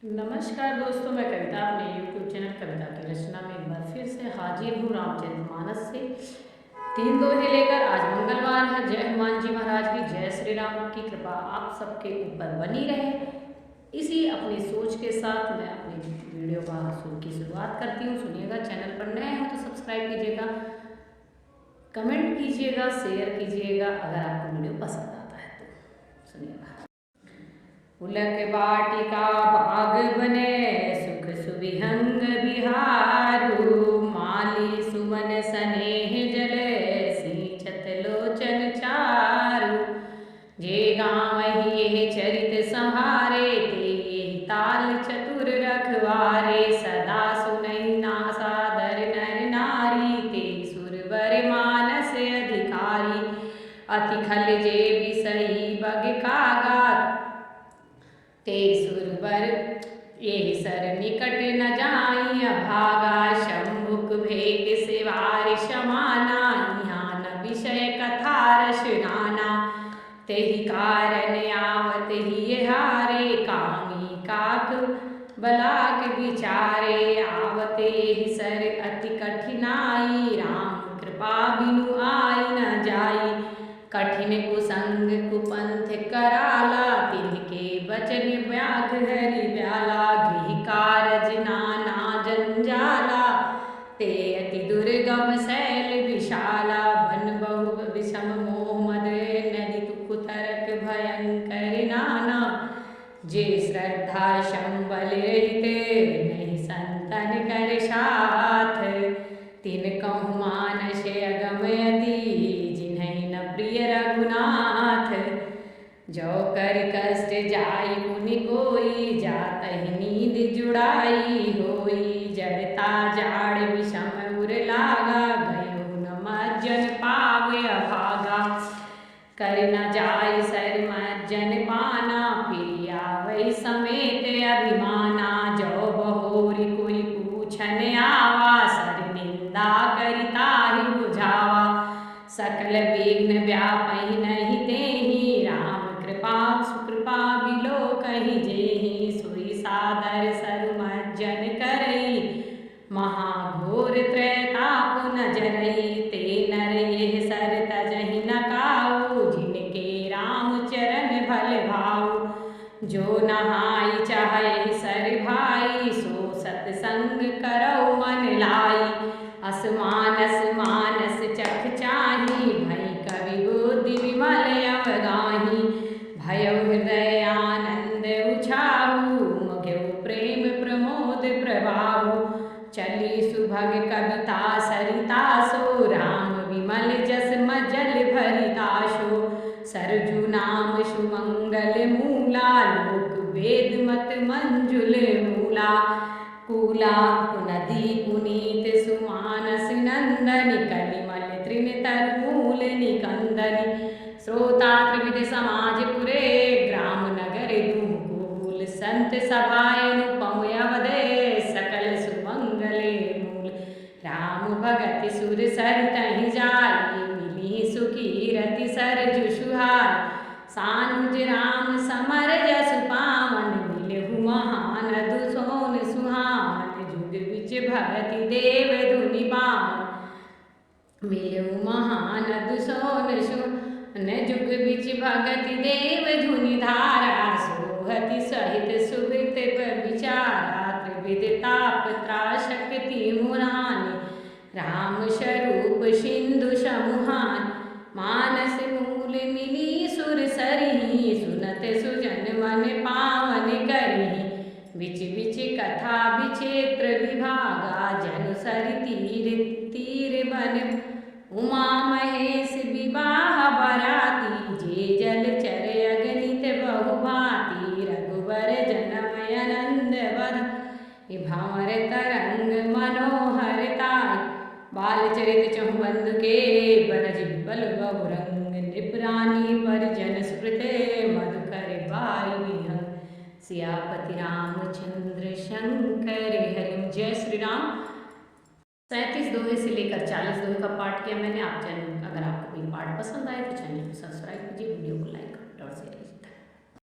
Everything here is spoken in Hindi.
नमस्कार दोस्तों, मैं कविता अपने YouTube चैनल कविता की रचना में एक बार फिर से हाजिर हूँ रामचरितमानस से 3 दोहे लेकर। आज मंगलवार है। जय हनुमान जी महाराज की, जय श्री राम की कृपा आप सबके ऊपर बनी रहे। इसी अपनी सोच के साथ मैं अपनी वीडियो की शुरुआत करती हूँ। सुनिएगा। चैनल पर नए हो तो सब्सक्राइब कीजिएगा, कमेंट कीजिएगा, शेयर कीजिएगा अगर आपको वीडियो पसंद आता है तो। सुनिएगा। पुलक वाटिका बाग बने, सुख सुविहंग बिहारू। माली सुमन सनेह जले, सिंचत लोचन चारु। जे गावहि एहि चरित संहारे, ते एहि ताल चतुर रखवारे। सदा सुनहि नासा दर नर नारी, ते सुरवर मानस अधिकारी। अति खल जे बिसई बग कागा, ते सुरवर एहि सर निकट न जाई। अभागा शंभुक भेद सेवार समाना, यहाँ न विषय कथा रसनाना। तेहि कारण आवत ही हारे, कामी काक बलाक विचारे। आवत एहि सर अति कठिनाई, राम कृपा बिनु आई न जाई। कठिन कुसंग कुपंथ कराला, तिनके वचन व्याघ हरि ब्याला। गृह कारज नाना जंजाला, ते अति दुर्गम शैल विशाला। वन बहु विषम मोह मद, नदी कुतरक भयंकर नाना। जे श्रद्धा संबल रहिते, नहीं संतन कर साथ। तिन कहु मानस अगम अति, जिन्हहि न प्रिय रघुनाथ। जो कर कष्ट जाई मुनि कोई, जातहि नींद जुड़ाई होई। जड़ता जाड़ विषम उर लागा, गयो न मज्जन पावे अभागा। कर न जाय सर मज्जन पाना, फिर आवै समेत अभिमाना। जो बहोरी कोई पूछन आवा, सर निंदा करि ताहि बुझावा। सकल विघ्न व्यापहि नहीं तेहि, राम कृपा सुकृपा बिलो कहि जेहि। सोई सादर सर मज्जन करई, महाघोर त्रैताप न जरई। ते नर एहि सर तजहि न काऊ, जिनके राम चरण भल भाऊ। जो नहाई चाहे सर भाई, सो सतसंग करौ मन लाई। असमानस मानस चख चाहि, भई कवि बुद्धि विमल अवगाहि। भयउ हृदय आनंद उछाहु, मघउ प्रेम प्रमोद प्रवाहु। चली सुभग कविता सरिता सो, राम विमल जस मज्जल भरिताशो। सरजु नाम सुमंगल मूला, लोक वेद मत मंजुल मूला। कूला नदी पुनीत सुमानस नंदनि, कलिमल तृण तर मूल निकंदनि। श्रोता त्रिविध समाज पुरे, ग्राम नगर दुहूल। संत सभाय अनुपम अवधे, सकल सुमंगले मूल। राम भगति सुर सर तहि जाई, मिली सुखी रति सरजु सुहाई। सानुज राम समर जस पावन, मिलहु महान दुसोन सुहावन। जुग बिच भगति देव धुनि पावन, मिलहु महान दुसोन सुहावन। जुग बिच भगति देव धुनि धारा, सोहति सहित सुभित विचारा। त्रिविध ताप त्रासकति मुरानि, राम स्वरूप सिंधु समुहान। मानस मूल मिली सुर सरिहि, सुनत सुजन मन पावन करहि। बिच बिच कथा विचित्र विभागा, जनु सरि तीर तीर बन। उमा महेश विवाह बराती, जे जल चर अगणित बहुभांति। रघुबर जनम आनंद बध, भंवर तरंग मनोहरताय। बालचरित चहु बंधु के, बनज विपल बहु रंग। नृपरानी परिजन सुकृते, मधुकर बाई विहंग। सियापति रामचंद्र शंकर हरि। जय श्री राम। 37 दोहे से लेकर 40 दोहे का पाठ किया मैंने। आप चैनल, अगर आपको कोई पाठ पसंद आए तो चैनल को सब्सक्राइब कीजिए, वीडियो को लाइक और शेयर कीजिए।